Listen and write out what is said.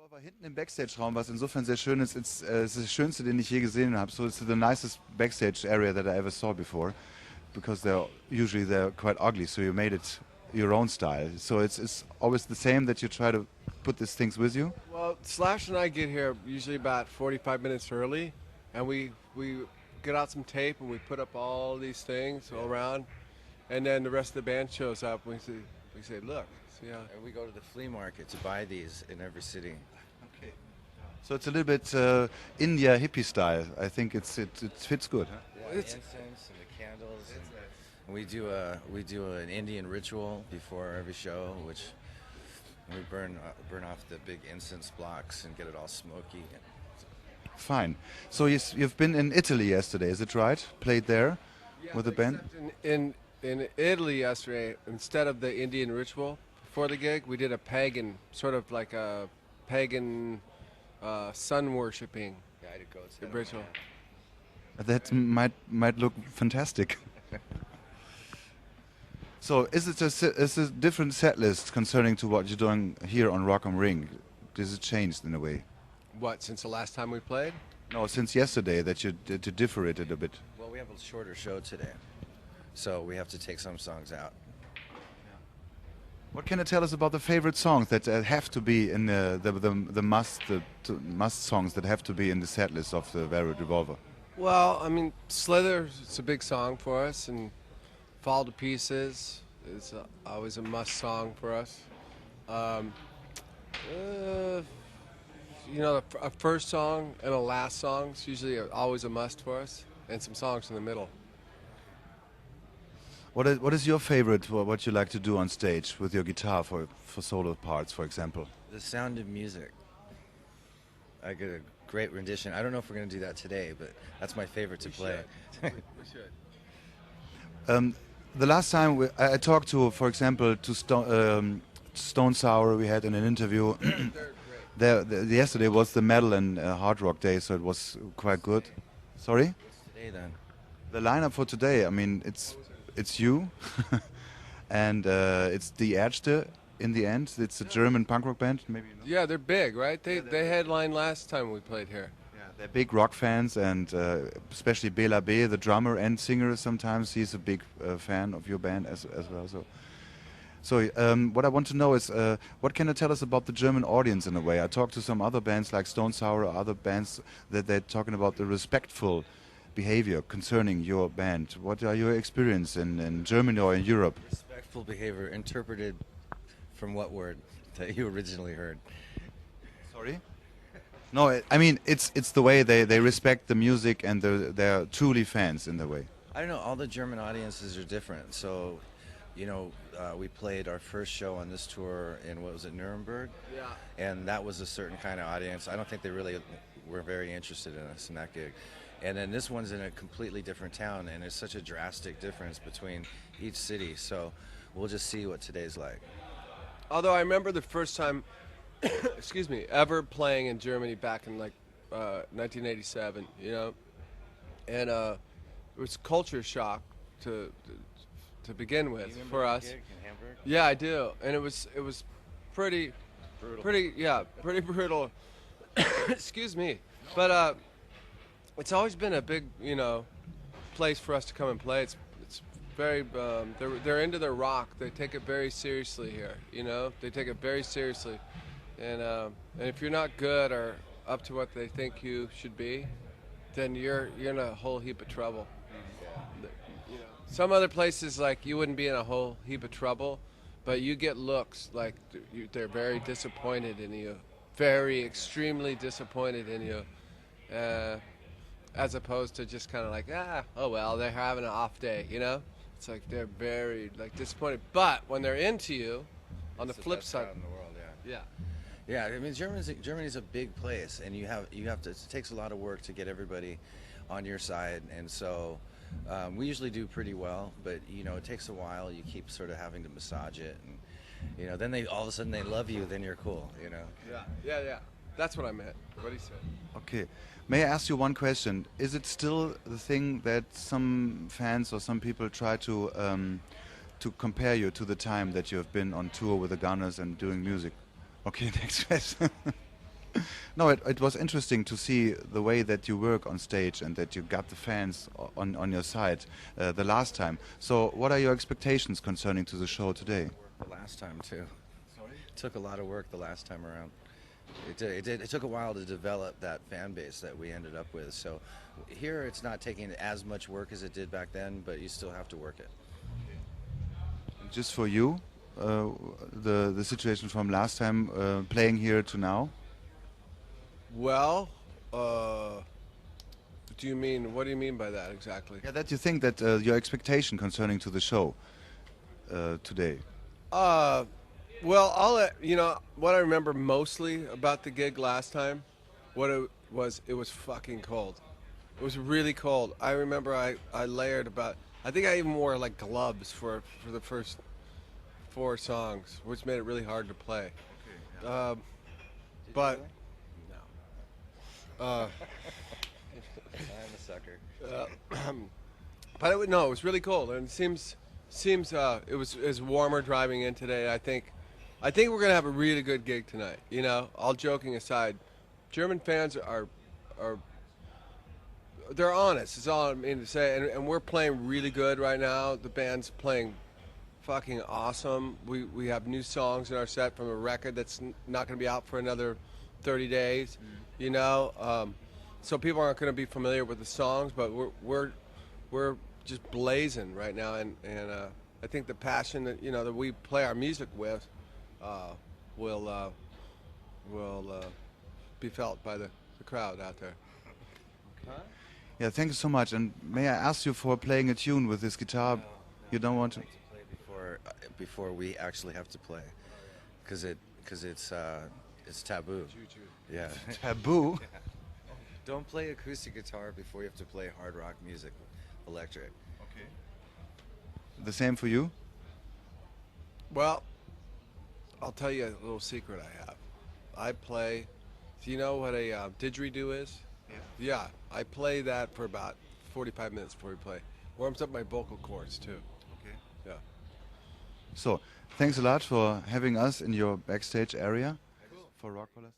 War hinten im Backstage-Raum, was insofern sehr schön ist. Es ist das Schönste, den ich je gesehen habe. So it's the nicest backstage area that I ever saw before, because they're quite ugly. So you made it your own style. So it's always the same that you try to put these things with you. Well, Slash and I get here usually about 45 minutes early, and we get out some tape and we put up all these things all around, and then the rest of the band shows up. And we say, look, see how. And we go to the flea market to buy these in every city. Okay. So it's a little bit India hippie style. I think it fits good. Huh? Yeah, the incense and the candles. And we do an Indian ritual before every show, which we burn off the big incense blocks and get it all smoky. Fine. So you've been in Italy yesterday, is it right? Played there with the band? In Italy yesterday, instead of the Indian ritual before the gig, we did a pagan, sort of like a pagan sun worshipping ritual. That might look fantastic. So is it a different set list concerning to what you're doing here on Rock am Ring? Does it change in a way? What, since the last time we played? No, since yesterday that you differ it a bit. Well, we have a shorter show today, so we have to take some songs out. What can you tell us about the favorite songs that have to be in the must songs that have to be in the set list of the Velvet Revolver? Well, I mean, Slither, it's a big song for us, and Fall to Pieces is always a must song for us. A first song and a last song is usually always a must for us, and some songs in the middle. What is your favorite, what you like to do on stage with your guitar for solo parts, for example? The Sound of Music. I get a great rendition. I don't know if we're going to do that today, but that's my favorite to play. We should. The last time I talked to, for example, to Stone Sour, we had in an interview. Yesterday was the metal and hard rock day, so it was quite good. Sorry? What's today then? The lineup for today, I mean, it's you, and it's Die Ärzte in the end. It's a German punk rock band, maybe. You know? Yeah, they're big, right? They headlined last time we played here. They're big rock fans, and especially Bela B, the drummer and singer. Sometimes he's a big fan of your band as well. So what I want to know is, what can you tell us about the German audience in a way? I talked to some other bands like Stone Sour or other bands that they're talking about the respectful behavior concerning your band. What are your experience in Germany or in Europe? Respectful behavior interpreted from what word that you originally heard? Sorry? No, I mean, it's the way they respect the music, and they're truly fans in the way. I don't know, all the German audiences are different. So, we played our first show on this tour in, what was it, Nuremberg? Yeah. And that was a certain kind of audience. I don't think they really were very interested in us in that gig. And then this one's in a completely different town, and there's such a drastic difference between each city. So we'll just see what today's like. Although I remember the first time, excuse me, ever playing in Germany back in 1987, and it was culture shock to begin with for us. Gig in Hamburg? Yeah, I do, and it was pretty brutal. Pretty brutal. Excuse me, but it's always been a big place for us to come and play. It's very they're into their rock. They take it very seriously here. They take it very seriously, and if you're not good or up to what they think you should be, then you're in a whole heap of trouble. Some other places, like, you wouldn't be in a whole heap of trouble, but you get looks like they're very disappointed in you, very extremely disappointed in you, as opposed to just kind of like, oh well, they're having an off day, It's like they're very disappointed. But when they're into you, on the flip side, in the world, yeah. Yeah, I mean, Germany's a big place, and you have to. It takes a lot of work to get everybody on your side, and so we usually do pretty well. But it takes a while. You keep sort of having to massage it, and then they all of a sudden they love you. Then you're cool. Yeah. That's what I meant. What he said. Okay. May I ask you one question? Is it still the thing that some fans or some people try to compare you to the time that you have been on tour with the Gunners and doing music? Okay, next question. No, it was interesting to see the way that you work on stage and that you got the fans on your side the last time. So, what are your expectations concerning to the show today? The last time too. It took a lot of work the last time around. It took a while to develop that fan base that we ended up with. So here it's not taking as much work as it did back then, but you still have to work it. Just for you, the situation from last time playing here to now. Well, do you mean, what do you mean by that exactly? Yeah, that you think that your expectation concerning to the show today. Well, you know, what I remember mostly about the gig last time, it was fucking cold. It was really cold. I remember I layered I think I even wore like gloves for the first 4 songs, which made it really hard to play. But no. I'm a sucker. But no, it was really cold, and it seems it was warmer driving in today. I think we're gonna have a really good gig tonight. You know, all joking aside, German fans are they're honest. It's all I mean to say, and we're playing really good right now. The band's playing fucking awesome. We have new songs in our set from a record that's not gonna be out for another 30 days. You know, so people aren't gonna be familiar with the songs, but we're just blazing right now, and I think the passion that that we play our music with will be felt by the crowd out there. Yeah, thank you so much. And may I ask you for playing a tune with this guitar? You don't want to? Like to play before we actually have to play, because it's taboo. Yeah. Taboo? Don't play acoustic guitar before you have to play hard rock music, electric. Okay. The same for you? Well, I'll tell you a little secret I have. I play. Do you know what a didgeridoo is? Yeah. Yeah, I play that for about 45 minutes before we play. Warms up my vocal cords too. Okay. Yeah. So, thanks a lot for having us in your backstage area for Rock Palace.